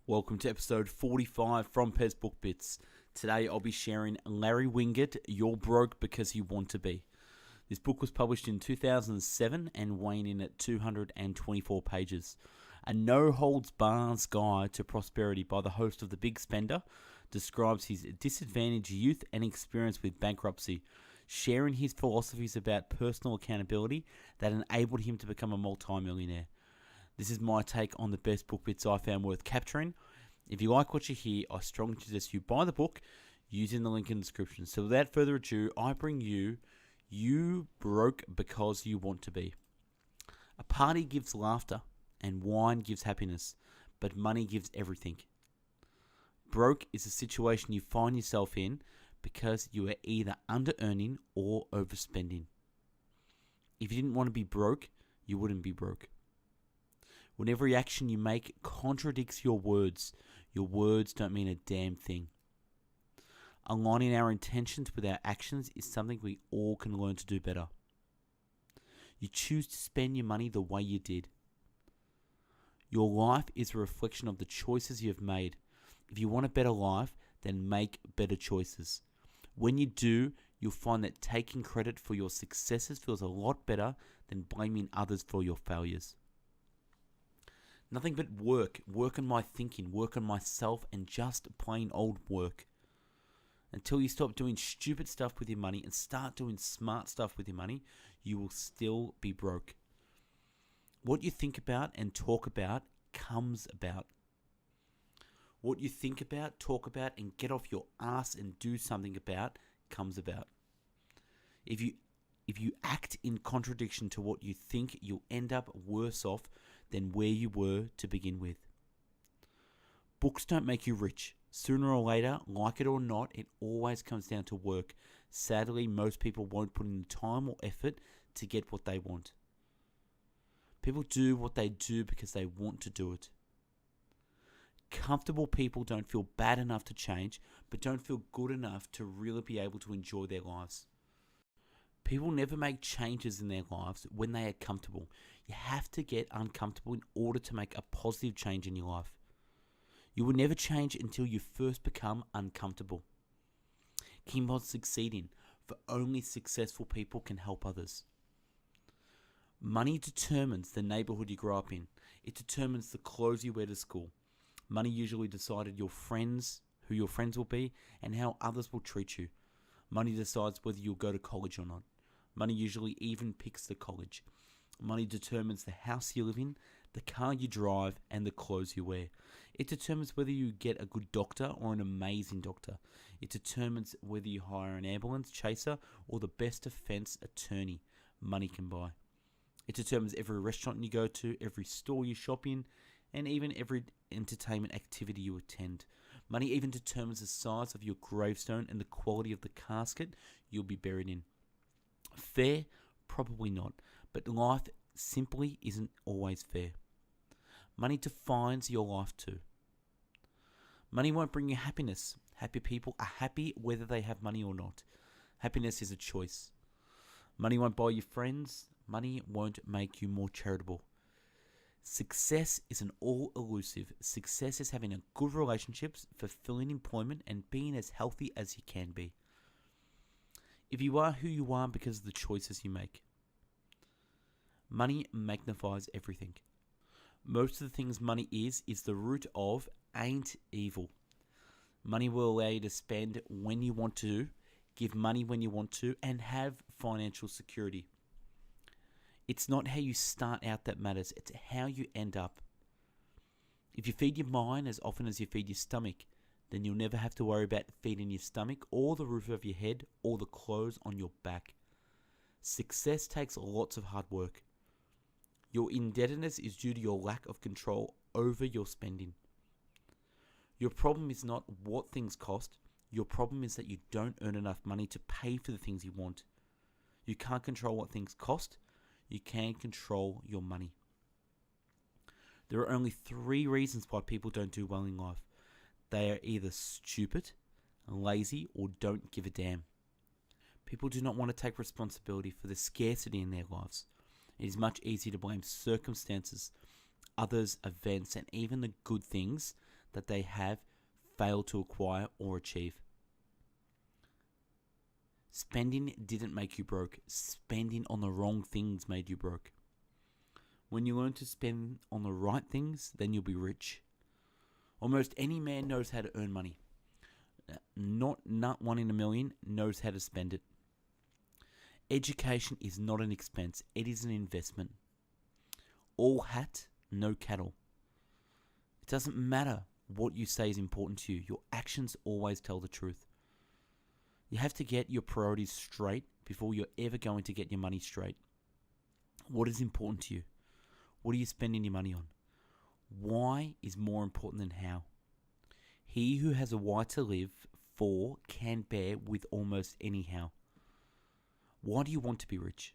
Welcome to episode 45 from Bestbookbits. Today I'll be sharing Larry Winget, You're Broke Because You Want to Be. This book was published in 2007 and weighing in at 224 pages. A no-holds-bars guide to prosperity by the host of The Big Spender describes his disadvantaged youth and experience with bankruptcy, sharing his philosophies about personal accountability that enabled him to become a multi-millionaire. This is my take on the best book bits I found worth capturing. If you like what you hear, I strongly suggest you buy the book using the link in the description. So without further ado, I bring you Broke Because You Want to Be. A party gives laughter and wine gives happiness, but money gives everything. Broke is a situation you find yourself in because you are either under-earning or overspending. If you didn't want to be broke, you wouldn't be broke. When every action you make contradicts your words don't mean a damn thing. Aligning our intentions with our actions is something we all can learn to do better. You choose to spend your money the way you did. Your life is a reflection of the choices you have made. If you want a better life, then make better choices. When you do, you'll find that taking credit for your successes feels a lot better than blaming others for your failures. Nothing but work on my thinking, work on myself, and just plain old work. Until you stop doing stupid stuff with your money and start doing smart stuff with your money, you will still be broke. What you think about and talk about comes about. What you think about, talk about, and get off your ass and do something about comes about. If you act in contradiction to what you think, you'll end up worse off than where you were to begin with. Books don't make you rich. Sooner or later, like it or not, it always comes down to work. Sadly, most people won't put in the time or effort to get what they want. People do what they do because they want to do it. Comfortable people don't feel bad enough to change, but don't feel good enough to really be able to enjoy their lives. People never make changes in their lives when they are comfortable. You have to get uncomfortable in order to make a positive change in your life. You will never change until you first become uncomfortable. Keep on succeeding, for only successful people can help others. Money determines the neighborhood you grow up in. It determines the clothes you wear to school. Money usually decided who your friends will be, and how others will treat you. Money decides whether you'll go to college or not. Money usually even picks the college. Money determines the house you live in, the car you drive, and the clothes you wear. It determines whether you get a good doctor or an amazing doctor. It determines whether you hire an ambulance chaser or the best defense attorney money can buy. It determines every restaurant you go to, every store you shop in, and even every entertainment activity you attend. Money even determines the size of your gravestone and the quality of the casket you'll be buried in. Fair? Probably not. But life simply isn't always fair. Money defines your life too. Money won't bring you happiness. Happy people are happy whether they have money or not. Happiness is a choice. Money won't buy you friends. Money won't make you more charitable. Success is an all-elusive. Success is having a good relationships, fulfilling employment, and being as healthy as you can be. If you are who you are because of the choices you make. Money magnifies everything. Most of the things money is the root of ain't evil. Money will allow you to spend when you want to, give money when you want to, and have financial security. It's not how you start out that matters, it's how you end up. If you feed your mind as often as you feed your stomach, then you'll never have to worry about feeding your stomach or the roof of your head or the clothes on your back. Success takes lots of hard work. Your indebtedness is due to your lack of control over your spending. Your problem is not what things cost. Your problem is that you don't earn enough money to pay for the things you want. You can't control what things cost. You can control your money. There are only 3 reasons why people don't do well in life. They are either stupid, lazy, or don't give a damn. People do not want to take responsibility for the scarcity in their lives. It is much easier to blame circumstances, others, events, and even the good things that they have failed to acquire or achieve. Spending didn't make you broke. Spending on the wrong things made you broke. When you learn to spend on the right things, then you'll be rich. Almost any man knows how to earn money. Not one in a million knows how to spend it. Education is not an expense. It is an investment. All hat, no cattle. It doesn't matter what you say is important to you. Your actions always tell the truth. You have to get your priorities straight before you're ever going to get your money straight. What is important to you? What are you spending your money on? Why is more important than how. He who has a why to live for can bear with almost any how. Why do you want to be rich?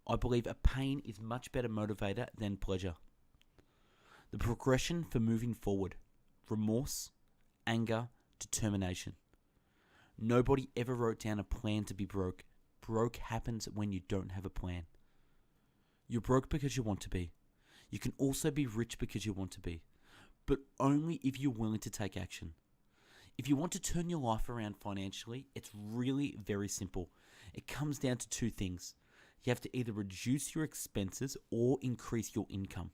I believe a pain is much better motivator than pleasure. The progression for moving forward: remorse, anger, determination. Nobody ever wrote down a plan to be broke. Broke happens when you don't have a plan. You're broke because you want to be. You can also be rich because you want to be, but only if you're willing to take action. If you want to turn your life around financially, it's really very simple. It comes down to two things. You have to either reduce your expenses or increase your income.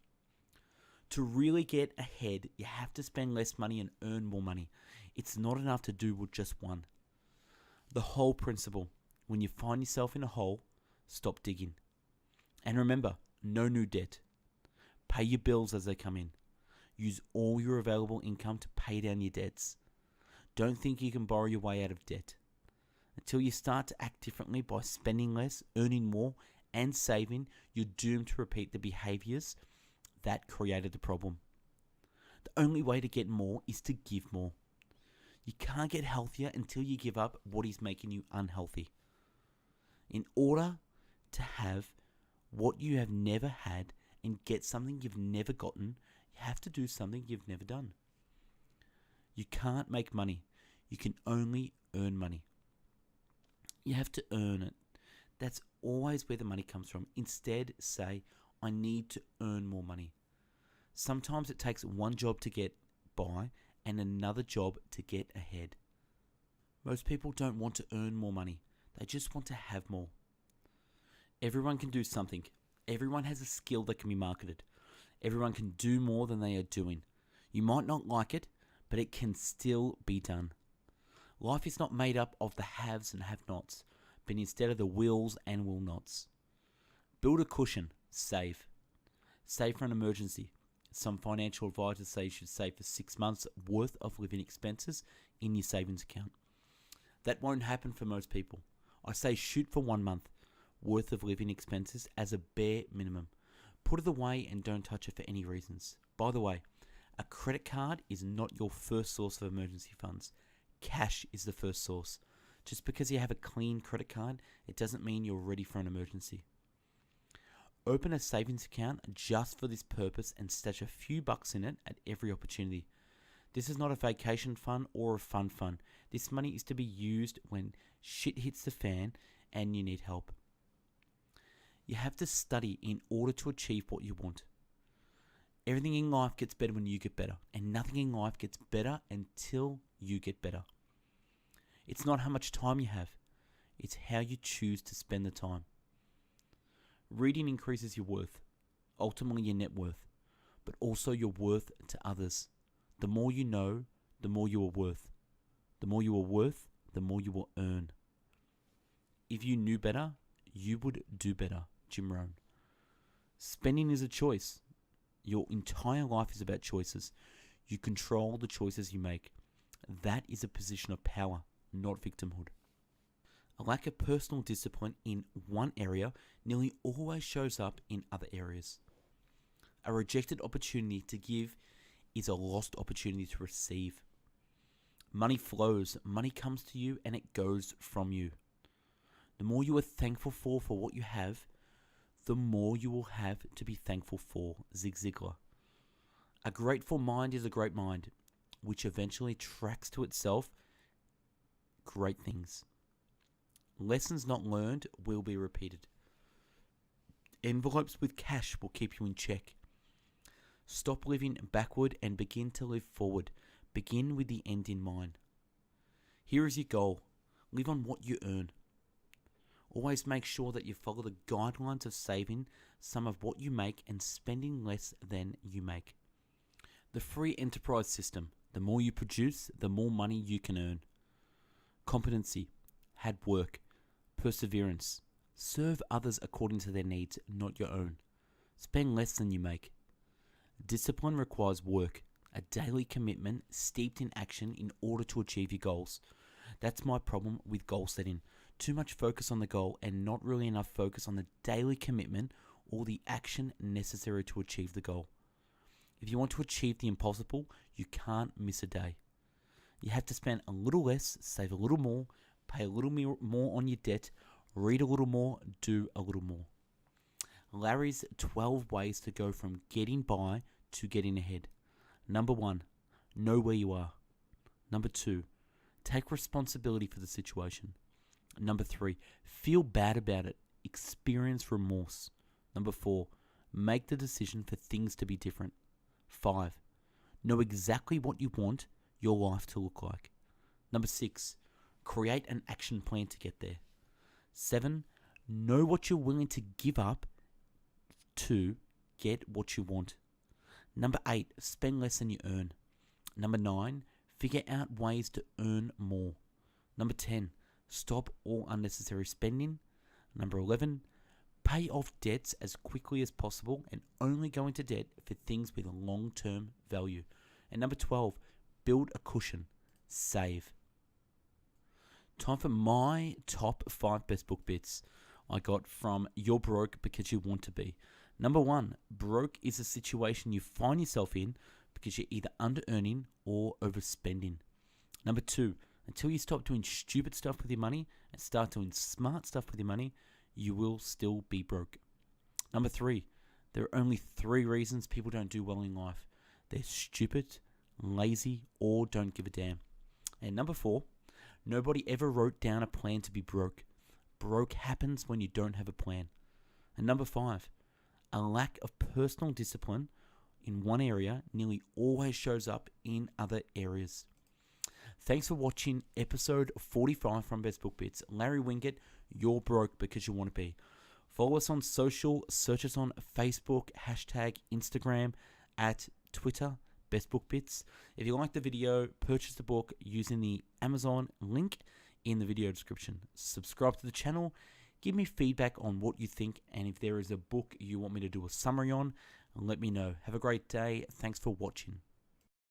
To really get ahead, you have to spend less money and earn more money. It's not enough to do with just one. The whole principle: when you find yourself in a hole, stop digging. And remember, no new debt. Pay your bills as they come in. Use all your available income to pay down your debts. Don't think you can borrow your way out of debt. Until you start to act differently by spending less, earning more, and saving, you're doomed to repeat the behaviors that created the problem. The only way to get more is to give more. You can't get healthier until you give up what is making you unhealthy. In order to have what you have never had and get something you've never gotten, you have to do something you've never done. You can't make money. You can only earn money. You have to earn it. That's always where the money comes from. Instead, say, I need to earn more money. Sometimes it takes one job to get by and another job to get ahead. Most people don't want to earn more money. They just want to have more. Everyone can do something. Everyone has a skill that can be marketed. Everyone can do more than they are doing. You might not like it, but it can still be done. Life is not made up of the haves and have-nots, but instead of the wills and will-nots. Build a cushion. Save. Save for an emergency. Some financial advisors say you should save for 6 months worth of living expenses in your savings account. That won't happen for most people. I say shoot for 1 month worth of living expenses as a bare minimum. Put it away and don't touch it for any reasons. By the way, a credit card is not your first source of emergency funds. Cash is the first source. Just because you have a clean credit card, it doesn't mean you're ready for an emergency. Open a savings account just for this purpose and stash a few bucks in it at every opportunity. This is not a vacation fund or a fun fund. This money is to be used when shit hits the fan and you need help. You have to study in order to achieve what you want. Everything in life gets better when you get better, and nothing in life gets better until you get better. It's not how much time you have, it's how you choose to spend the time. Reading increases your worth, ultimately your net worth, but also your worth to others. The more you know, the more you are worth. The more you are worth, the more you will earn. If you knew better, you would do better. Jim Rohn. Spending is a choice. Your entire life is about choices. You control the choices you make. That is a position of power, not victimhood. A lack of personal discipline in one area nearly always shows up in other areas. A rejected opportunity to give is a lost opportunity to receive. Money flows, money comes to you, and it goes from you. The more you are thankful for what you have, the more you will have to be thankful for. Zig Ziglar. A grateful mind is a great mind, which eventually tracks to itself great things. Lessons not learned will be repeated. Envelopes with cash will keep you in check. Stop living backward and begin to live forward. Begin with the end in mind. Here is your goal. Live on what you earn. Always make sure that you follow the guidelines of saving some of what you make and spending less than you make. The free enterprise system. The more you produce, the more money you can earn. Competency. Hard work. Perseverance. Serve others according to their needs, not your own. Spend less than you make. Discipline requires work, a daily commitment steeped in action in order to achieve your goals. That's my problem with goal setting. Too much focus on the goal and not really enough focus on the daily commitment or the action necessary to achieve the goal. If you want to achieve the impossible, you can't miss a day. You have to spend a little less, save a little more, pay a little more on your debt, read a little more, do a little more. Larry's 12 ways to go from getting by to getting ahead. Number 1, know where you are. Number 2, take responsibility for the situation. Number 3, feel bad about it. Experience remorse. Number 4, make the decision for things to be different. 5, know exactly what you want your life to look like. Number 6, create an action plan to get there. 7, know what you're willing to give up to get what you want. Number 8, spend less than you earn. Number 9, figure out ways to earn more. Number 10, stop all unnecessary spending. Number 11, pay off debts as quickly as possible and only go into debt for things with long-term value. And number 12, build a cushion. Save. Time for my top 5 best book bits I got from You're Broke Because You Want to Be. Number 1, broke is a situation you find yourself in because you're either under-earning or overspending. Number 2, until you stop doing stupid stuff with your money and start doing smart stuff with your money, you will still be broke. Number 3, there are only 3 reasons people don't do well in life. They're stupid, lazy, or don't give a damn. And number 4, nobody ever wrote down a plan to be broke. Broke happens when you don't have a plan. And number 5, a lack of personal discipline in one area nearly always shows up in other areas. Thanks for watching episode 45 from Best Book Bits. Larry Winget, You're Broke Because You Want to Be. Follow us on social, search us on Facebook, hashtag Instagram, at Twitter, Best Book Bits. If you like the video, purchase the book using the Amazon link in the video description. Subscribe to the channel. Give me feedback on what you think, and if there is a book you want me to do a summary on, let me know. Have a great day. Thanks for watching.